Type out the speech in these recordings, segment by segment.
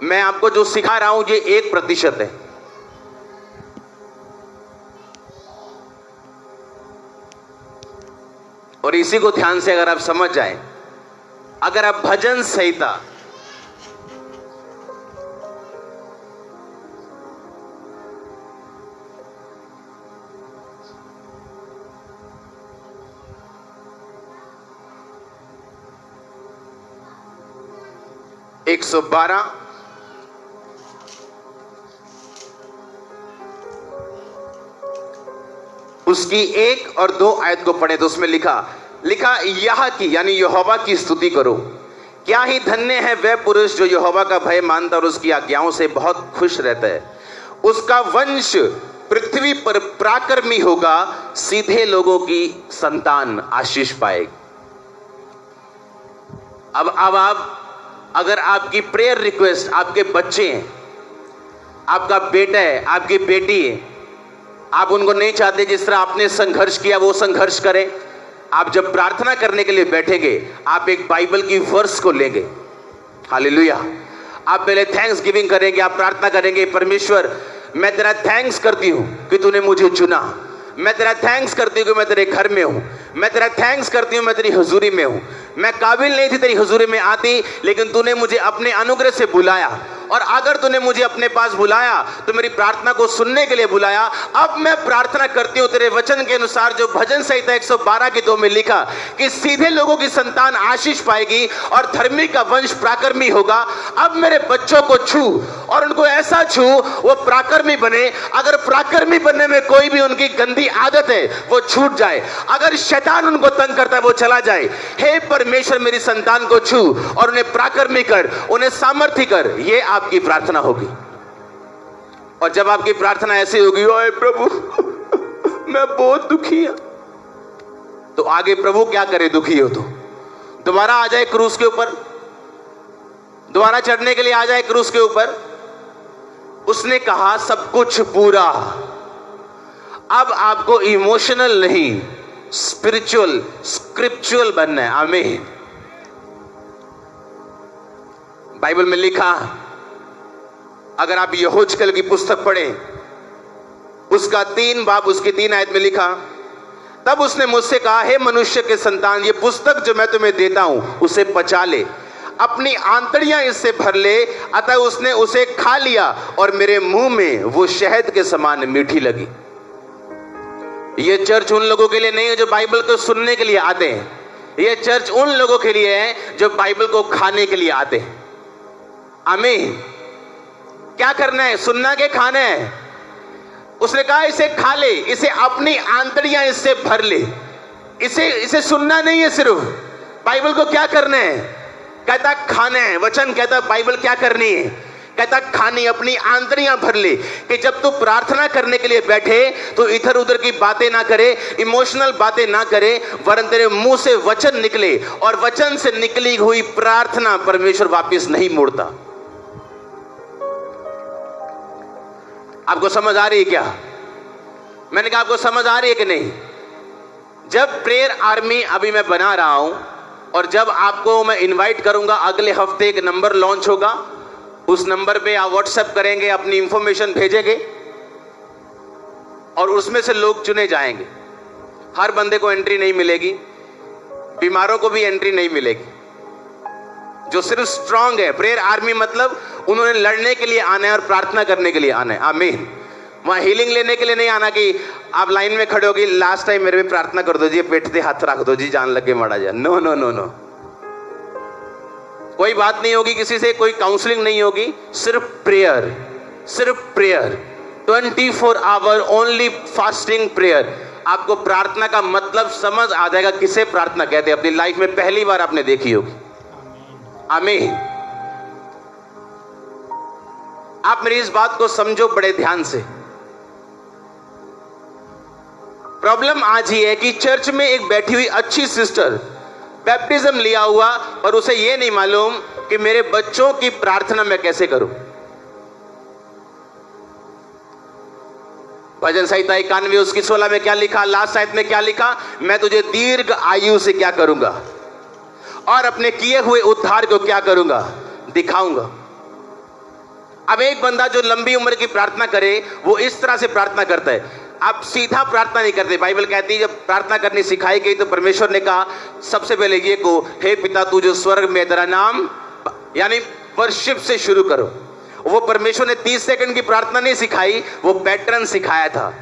मैं आपको जो सिखा रहा हूं ये 1% है। और इसी को ध्यान से अगर आप समझ जाएं, अगर आप भजन संहिता एक 112 उसकी 1 और 2 आयत को पढ़े तो उसमें लिखा यह की यानी यहोवा की स्तुति करो। क्या ही धन्य है वह पुरुष जो यहोवा का भय मानता और उसकी आज्ञाओं से बहुत खुश रहता है। उसका वंश पृथ्वी पर पराक्रमी होगा, सीधे लोगों की संतान आशीष पाएगी। अब आप अगर आपकी प्रेयर रिक्वेस्ट आपके बच्चे हैं, आपका बेटा है, आपकी बेटी है, आप उनको नहीं चाहते जिस तरह आपने संघर्ष किया वो संघर्ष करें। आप जब प्रार्थना करने के लिए बैठेंगे आप एक बाइबल की वर्स को लेंगे, हालेलुया। आप पहले थैंक्स गिविंग करेंगे, आप प्रार्थना करेंगे, परमेश्वर मैं तेरा थैंक्स करती हूं कि तूने मुझे चुना, मैं तेरा थैंक्स करती हूँ कि मैं तेरे घर में हूँ, मैं तेरा थैंक्स करती हूँ मैं तेरी हुजूरी में हूँ। मैं काबिल नहीं थी तेरी हुजूरी में आती, लेकिन तूने मुझे अपने अनुग्रह से बुलाया, और अगर तूने मुझे अपने पास बुलाया तो मेरी प्रार्थना को सुनने के लिए बुलाया। अब मैं प्रार्थना करती हूँ तेरे वचन के अनुसार, जो भजन संहिता 112 की 2 में लिखा कि सीधे लोगों की संतान आशीष पाएगी और धर्मी का वंश पराक्रमी होगा। अब मेरे बच्चों को छू और उनको ऐसा छू वो पराक्रमी बने। अगर पराक्रमी बनने में कोई भी उनकी गंदी आदत है वो छूट जाए, अगर शैतान उनको तंग करता है वो चला जाए। हे परमेश्वर मेरी संतान को छू और उन्हें पराक्रमी कर, उन्हें सामर्थ्य कर। ये आपकी प्रार्थना होगी। और जब आपकी प्रार्थना ऐसी होगी, ओए प्रभु मैं बहुत दुखी हूं, तो आगे प्रभु क्या करे? दुखी हो तो दोबारा आ जाए क्रूस के ऊपर, दोबारा चढ़ने के लिए आ जाए क्रूस के ऊपर। उसने कहा सब कुछ पूरा। अब आपको इमोशनल नहीं स्पिरिचुअल स्क्रिप्चुअल बनना है। आमीन। बाइबल में लिखा, अगर आप यहोजकल की पुस्तक पढ़ें उसका 3 बाब उसकी 3 आयत में लिखा, तब उसने मुझसे कहा, हे मनुष्य के संतान, ये पुस्तक जो मैं तुम्हें देता हूं उसे पचा ले, अपनी आंतड़ियां इससे भर ले। अतः उसने उसे खा लिया और मेरे मुंह में वो शहद के समान मीठी लगी। ये चर्च उन लोगों के लिए नहीं है जो बाइबल को सुनने के लिए आते हैं, ये चर्च उन लोगों के लिए है जो बाइबल को खाने के लिए आते हैं। आमीन। क्या करना है? सुनना के खाना है? उसने कहा इसे खा ले, इसे अपनी आंतड़ियां इससे भर ले। इसे सुनना नहीं है सिर्फ, बाइबल को क्या करना है? कहता खाना है। वचन कहता बाइबल क्या करनी है? कहता खानी, अपनी आंतड़ियां भर ले। कि जब तू प्रार्थना करने के लिए बैठे तो इधर उधर की बातें ना करे, इमोशनल बातें ना करे, वरन तेरे मुंह से वचन निकले, और वचन से निकली हुई प्रार्थना परमेश्वर वापस नहीं मोड़ता। आपको समझ आ रही है क्या? मैंने कहा आपको समझ आ रही है कि नहीं? जब प्रेयर आर्मी अभी मैं बना रहा हूं, और जब आपको मैं इनवाइट करूंगा, अगले हफ्ते एक नंबर लॉन्च होगा, उस नंबर पे आप व्हाट्सएप करेंगे, अपनी इंफॉर्मेशन भेजेंगे, और उसमें से लोग चुने जाएंगे। हर बंदे को एंट्री नहीं मिलेगी, बीमारों को भी एंट्री नहीं मिलेगी। जो सिर्फ स्ट्रांग है, प्रेयर आर्मी मतलब उन्होंने लड़ने के लिए आना है और प्रार्थना करने के लिए आना है। आमीन। वहां हीलिंग लेने के लिए नहीं आना कि आप लाइन में खड़े होगी, लास्ट टाइम मेरे पे प्रार्थना कर दो जी, पेट पे हाथ रख दो जी, जान लगे माड़ा जा। नो नो नो नो, कोई बात नहीं होगी किसी से, कोई काउंसलिंग नहीं होगी, सिर्फ प्रेयर, सिर्फ prayer. 24 hour only fasting prayer. आपको प्रार्थना का मतलब समझ आ जाएगा, किसे प्रार्थना कहते हैं। अपनी लाइफ में पहली बार आपने देखी होगी। आमीन। आप मेरी इस बात को समझो बड़े ध्यान से। प्रॉब्लम आज ही है कि चर्च में एक बैठी हुई अच्छी सिस्टर बैप्टिज्म लिया हुआ, और उसे यह नहीं मालूम कि मेरे बच्चों की प्रार्थना मैं कैसे करूं। भजन संहिता 91 उसकी 16 में क्या लिखा? लास्ट आयत में क्या लिखा? मैं तुझे दीर्घ आयु से क्या करूंगा और अपने किए हुए उद्धार को क्या करूंगा? दिखाऊंगा। अब एक बंदा जो लंबी उम्र की प्रार्थना करे वो इस तरह से प्रार्थना करता है। आप सीधा प्रार्थना नहीं करते। बाइबल कहती है जब प्रार्थना करनी सिखाई गई तो परमेश्वर ने कहा सबसे पहले ये को, हे पिता तू जो स्वर्ग में, तेरा नाम, यानी वर्शिप से शुरू करो। वो परमेश्वर ने 30 सेकंड की प्रार्थना नहीं सिखाई, वो पैटर्न सिखाया था।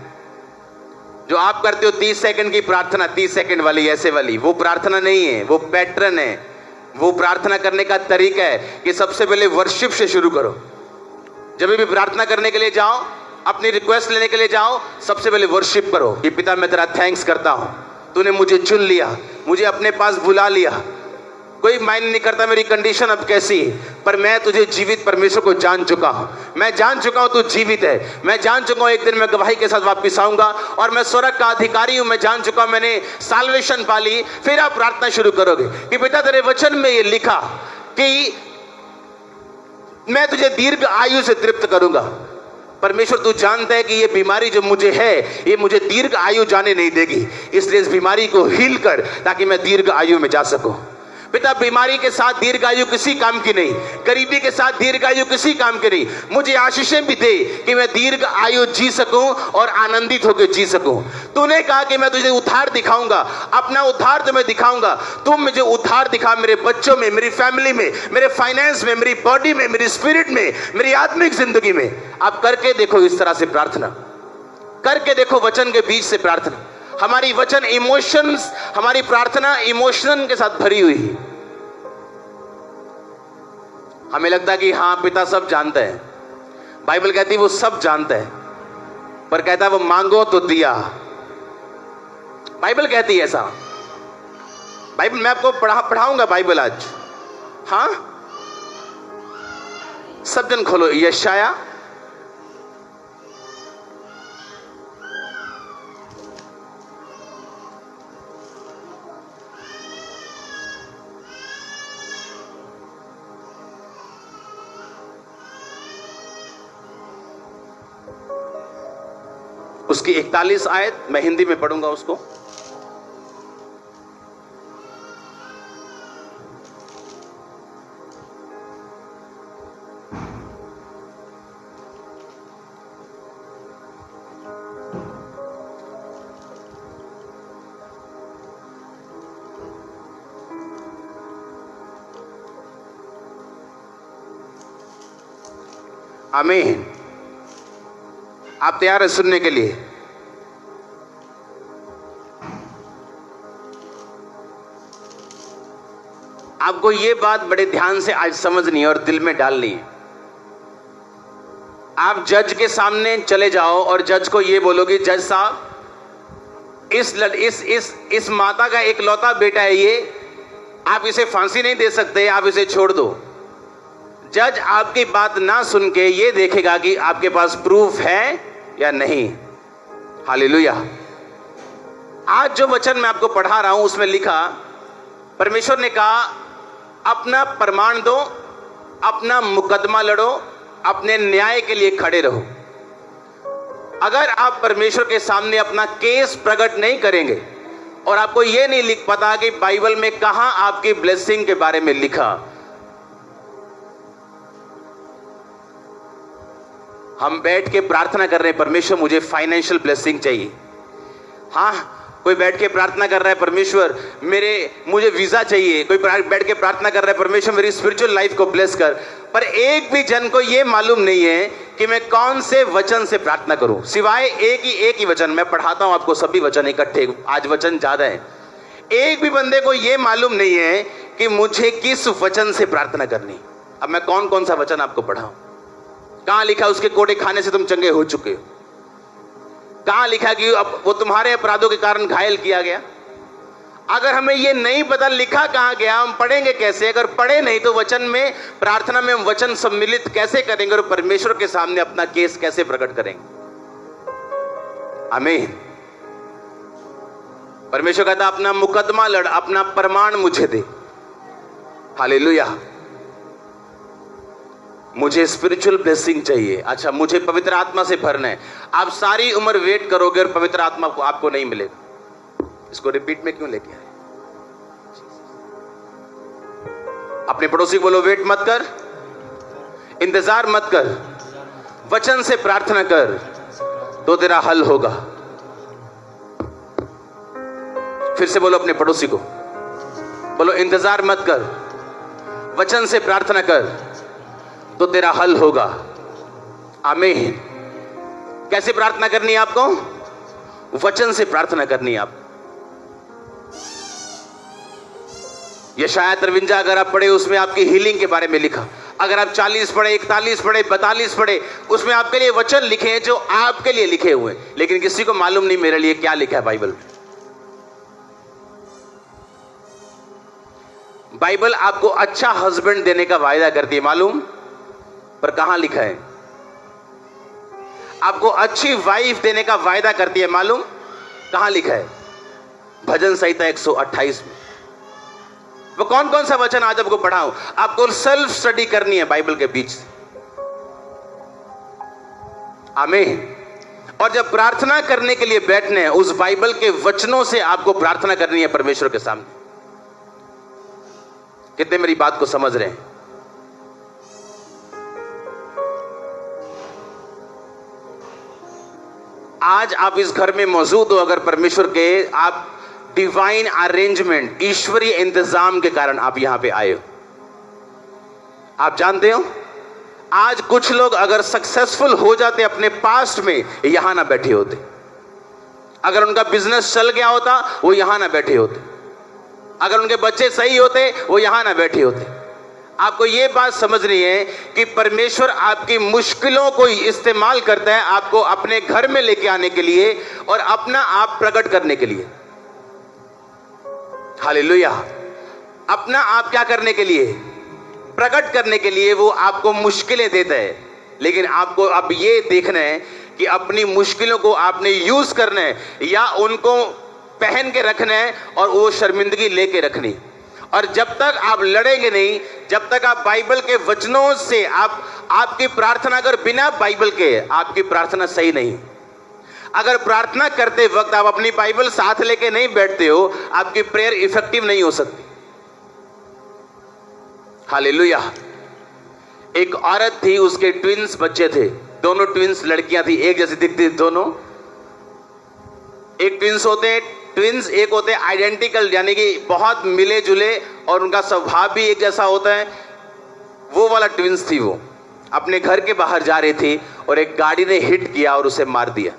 जो आप करते हो 30 सेकंड की प्रार्थना, 30 सेकंड वाली ऐसे वाली, वो प्रार्थना नहीं है, वो पैटर्न है। वो प्रार्थना करने का तरीका है कि सबसे पहले वर्शिप से शुरू करो। जब भी प्रार्थना करने के लिए जाओ, अपनी रिक्वेस्ट लेने के लिए जाओ, सबसे पहले वर्शिप करो कि पिता मैं तेरा थैंक्स करता हूं, तूने मुझे चुन लिया, मुझे अपने पास बुला लिया। कोई मायने नहीं करता मेरी कंडीशन अब कैसी है, पर मैं तुझे जीवित परमेश्वर को जान चुका हूं। मैं जान चुका हूं तू जीवित है। मैं जान चुका हूं एक दिन मैं गवाही के साथ वापस आऊंगा और मैं स्वर्ग का अधिकारी हूं। मैं जान चुका हूं मैंने साल्वेशन पा ली। फिर आप प्रार्थना शुरू करोगे कि पिता तेरे वचन में ये लिखा कि मैं तुझे दीर्घ आयु से तृप्त करूंगा। परमेश्वर तू जानता है कि ये बीमारी जो मुझे है ये मुझे दीर्घ आयु जाने नहीं देगी, इसलिए इस बीमारी को हील कर ताकि मैं दीर्घ आयु में जा सकूं। पिता बीमारी के साथ दीर्घ आयु किसी काम की नहीं, गरीबी के साथ दीर्घ आयु किसी काम की नहीं। मुझे आशीषें भी दे कि मैं दीर्घ आयु जी सकूं और आनंदित होकर जी सकूं। तूने कहा कि मैं तुझे उद्धार दिखाऊंगा, अपना उद्धार तुम्हें दिखाऊंगा। तुम मुझे उद्धार दिखा मेरे बच्चों में, मेरी फैमिली में, मेरे फाइनेंस में, मेरी बॉडी में, मेरी स्पिरिट में, मेरी आत्मिक जिंदगी में। आप करके देखो इस तरह से प्रार्थना करके देखो, वचन के बीच से प्रार्थना। हमारी वचन इमोशंस, हमारी प्रार्थना इमोशन के साथ भरी हुई है। हमें लगता है कि हाँ पिता सब जानता है। बाइबल कहती है वो सब जानता है, पर कहता है वो मांगो तो दिया। बाइबल कहती है ऐसा। बाइबल मैं आपको पढ़ाऊंगा बाइबल आज। हाँ सब जन खोलो यशाया उसकी 41 आयत, मैं हिंदी में पढ़ूंगा उसको। आमीन। आप तैयार हैं सुनने के लिए? आपको ये बात बड़े ध्यान से आज समझनी है और दिल में डालनी है। आप जज के सामने चले जाओ और जज को ये बोलोगे जज साहब इस माता का एक लौता बेटा है ये, आप इसे फांसी नहीं दे सकते, आप इसे छोड़ दो। जज आपकी बात ना सुन के ये देखेगा कि आपके पास प्रूफ है या नहीं। हालेलुया। आज जो वचन मैं आपको पढ़ा रहा हूं उसमें लिखा, परमेश्वर ने कहा अपना प्रमाण दो, अपना मुकदमा लड़ो, अपने न्याय के लिए खड़े रहो। अगर आप परमेश्वर के सामने अपना केस प्रकट नहीं करेंगे और आपको यह नहीं लिख पता कि बाइबल में कहां आपकी ब्लेसिंग के बारे में लिखा। हम बैठ के प्रार्थना कर रहे हैं परमेश्वर मुझे फाइनेंशियल ब्लेसिंग चाहिए। हाँ, कोई बैठ के प्रार्थना कर रहा है परमेश्वर मुझे वीजा चाहिए। कोई बैठ के प्रार्थना कर रहा है परमेश्वर मेरी स्पिरिचुअल लाइफ को ब्लेस कर। पर एक भी जन को यह मालूम नहीं है कि मैं कौन से वचन से प्रार्थना करूं, सिवाय एक ही वचन। मैं पढ़ाता हूं आपको सभी वचन इकट्ठे, आज वचन ज्यादा है। एक भी बंदे को यह मालूम नहीं है कि मुझे किस वचन से प्रार्थना करनी। अब मैं कौन कौन सा वचन आपको पढ़ाऊं? कहां लिखा उसके कोड़े खाने से तुम चंगे हो चुके हो? कहां लिखा कि अब वो तुम्हारे अपराधों के कारण घायल किया गया? अगर हमें ये नहीं पता लिखा कहां गया, हम पढ़ेंगे कैसे? अगर पढ़े नहीं तो वचन में, प्रार्थना में हम वचन सम्मिलित कैसे करेंगे और परमेश्वर के सामने अपना केस कैसे प्रकट करेंगे? आमीन। परमेश्वर कहता अपना मुकदमा लड़, अपना प्रमाण मुझे दे। हालेलुया। मुझे स्पिरिचुअल ब्लेसिंग चाहिए। अच्छा, मुझे पवित्र आत्मा से भरना है। आप सारी उम्र वेट करोगे और पवित्र आत्मा को आपको नहीं मिलेगा। इसको रिपीट में क्यों लेके आए? अपने पड़ोसी को बोलो वेट मत कर, इंतजार मत कर, वचन से प्रार्थना कर तो तेरा हल होगा। फिर से बोलो अपने पड़ोसी को, बोलो इंतजार मत कर, वचन से प्रार्थना कर तो तेरा हल होगा। आमीन। कैसे प्रार्थना करनी है आपको? वचन से प्रार्थना करनी है आपको। यशायाह 53 अगर आप पढ़े, उसमें आपकी हीलिंग के बारे में लिखा। अगर आप 40 पढ़े, 41 पढ़े, 42 पढ़े, उसमें आपके लिए वचन लिखे हैं जो आपके लिए लिखे हुए हैं, लेकिन किसी को मालूम नहीं मेरे लिए क्या लिखा है बाइबल में। बाइबल आपको अच्छा हस्बैंड देने का वायदा करती है, मालूम, पर कहां लिखा है? आपको अच्छी वाइफ देने का वायदा करती है, मालूम, कहां लिखा है? भजन संहिता 128 में। वो कौन कौन सा वचन आज आपको पढ़ाऊं? आपको सेल्फ स्टडी करनी है बाइबल के बीच से। आमीन। और जब प्रार्थना करने के लिए बैठने हैं, उस बाइबल के वचनों से आपको प्रार्थना करनी है परमेश्वर के सामने। कितने मेरी बात को समझ रहे हैं? आज आप इस घर में मौजूद हो, अगर परमेश्वर के आप डिवाइन अरेंजमेंट, ईश्वरीय इंतजाम के कारण आप यहां पे आए हो। आप जानते हो, आज कुछ लोग अगर सक्सेसफुल हो जाते अपने पास्ट में, यहां ना बैठे होते। अगर उनका बिजनेस चल गया होता, वो यहां ना बैठे होते। अगर उनके बच्चे सही होते, वो यहां ना बैठे होते। आपको यह बात समझनी है कि परमेश्वर आपकी मुश्किलों को इस्तेमाल करता है आपको अपने घर में लेके आने के लिए और अपना आप प्रकट करने के लिए। हालेलुया। अपना आप क्या करने के लिए? प्रकट करने के लिए वो आपको मुश्किलें देता है, लेकिन आपको अब ये देखना है कि अपनी मुश्किलों को आपने यूज करना है या उनको पहन के रखना है और वो शर्मिंदगी लेके रखनी। और जब तक आप लड़ेंगे नहीं, जब तक आप बाइबल के वचनों से आपकी प्रार्थना, अगर बिना बाइबल के आपकी प्रार्थना सही नहीं। अगर प्रार्थना करते वक्त आप अपनी बाइबल साथ लेके नहीं बैठते हो, आपकी प्रेयर इफेक्टिव नहीं हो सकती। हालेलुया। एक औरत थी, उसके ट्विंस बच्चे थे, दोनों ट्विंस लड़कियां थी, एक जैसी दिखती थी दोनों। एक ट्विंस होते हैं, ट्विंस एक होते हैं आइडेंटिकल, यानी कि बहुत मिले जुले और उनका स्वभाव भी एक जैसा होता है। वो वाला ट्विंस थी। वो अपने घर के बाहर जा रही थी और एक गाड़ी ने हिट किया और उसे मार दिया।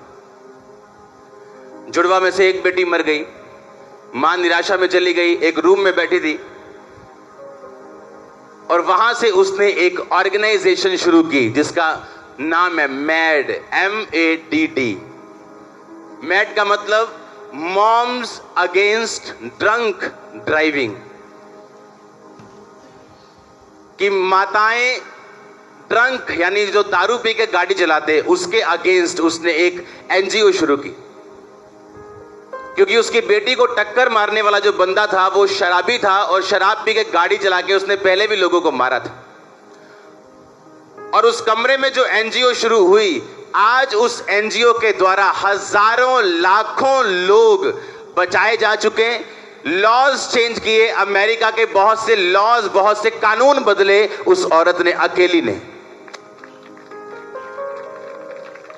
जुड़वा में से एक बेटी मर गई। मां निराशा में चली गई, एक रूम में बैठी थी और वहां से उसने एक ऑर्गेनाइजेशन शुरू की जिसका नाम है मैड, MADD। मैड का मतलब मॉम्स अगेंस्ट ड्रंक ड्राइविंग, कि माताएं ड्रंक यानी जो दारू पी के गाड़ी चलाते, उसके अगेंस्ट उसने एक NGO शुरू की। क्योंकि उसकी बेटी को टक्कर मारने वाला जो बंदा था वो शराबी था और शराब पी के गाड़ी चला के उसने पहले भी लोगों को मारा था। और उस कमरे में जो NGO शुरू हुई, आज उस NGO के द्वारा हजारों लाखों लोग बचाए जा चुके हैं। लॉज चेंज किए, अमेरिका के बहुत से लॉज, बहुत से कानून बदले उस औरत ने, अकेली ने।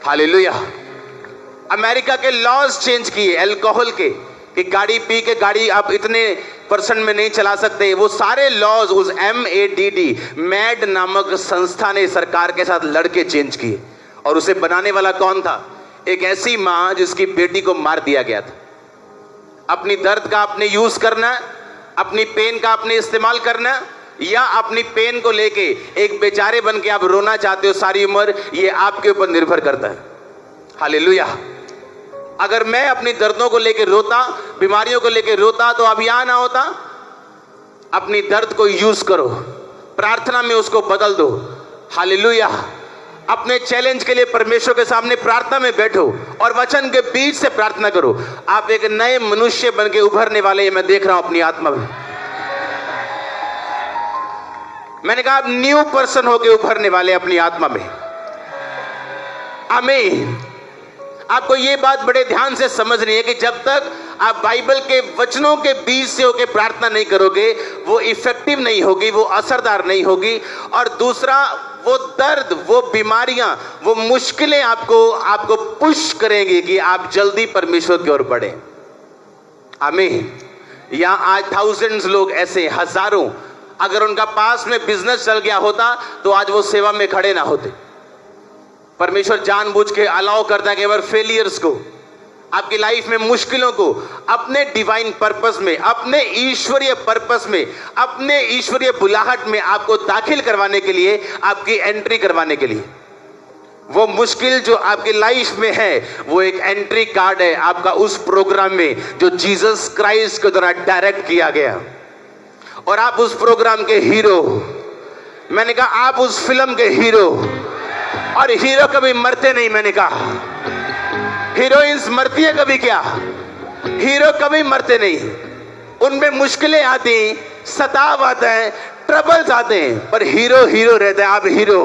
हालेलुया। अमेरिका के लॉज चेंज किए अल्कोहल के, कि गाड़ी पी के गाड़ी आप इतने % में नहीं चला सकते। वो सारे लॉज उस MADD, मैड नामक संस्था ने सरकार के साथ लड़के चेंज किए। और उसे बनाने वाला कौन था? एक ऐसी मां जिसकी बेटी को मार दिया गया था। अपनी दर्द का आपने यूज करना, अपनी पेन का आपने इस्तेमाल करना, या अपनी पेन को लेके एक बेचारे बन के आप रोना चाहते हो सारी उम्र, ये आपके ऊपर निर्भर करता है। हालेलुया। अगर मैं अपनी दर्दों को लेके रोता, बीमारियों को लेके रोता, तो अब यहां ना होता। अपनी दर्द को यूज करो, प्रार्थना में उसको बदल दो। हालेलुया। अपने चैलेंज के लिए परमेश्वर के सामने प्रार्थना में बैठो और वचन के बीच से प्रार्थना करो। आप एक नए मनुष्य बन के उभरने वाले हैं, मैं देख रहा हूं अपनी आत्मा में। मैंने कहा आप न्यू पर्सन होके उभरने वाले अपनी आत्मा में। आमीन। आपको ये बात बड़े ध्यान से समझनी है कि जब तक आप बाइबल के वचनों के बीच से होकर प्रार्थना नहीं करोगे, वो इफेक्टिव नहीं होगी, वो असरदार नहीं होगी। और दूसरा, वो दर्द, वो बीमारियां, वो मुश्किलें आपको पुश करेंगी कि आप जल्दी परमेश्वर की ओर बढ़े। आमीन। यहाँ आज थाउजेंड्स लोग ऐसे, हजारों, अगर उनका पास में बिजनेस चल गया होता तो आज वो सेवा में खड़े ना होते। परमेश्वर जानबूझ के अलाउ करता है केवल फेलियर्स को, आपकी लाइफ में मुश्किलों को अपने डिवाइन पर्पस में, अपने ईश्वरीय पर्पस में, अपने ईश्वरीय बुलाहट में आपको दाखिल करवाने के लिए, आपकी एंट्री करवाने के लिए। वो मुश्किल जो आपकी लाइफ में है वो एक एंट्री कार्ड है आपका उस प्रोग्राम में जो जीसस क्राइस्ट के द्वारा डायरेक्ट किया गया, और आप उस प्रोग्राम के हीरो। मैंने कहा आप उस फिल्म के हीरो, और हीरो कभी मरते नहीं। मैंने कहा हीरोइंस मरती है कभी क्या? हीरो कभी मरते नहीं। उनमें मुश्किलें आती, सताव आता है, ट्रबल्स आते हैं, पर हीरो हीरो रहता है। आप हीरो।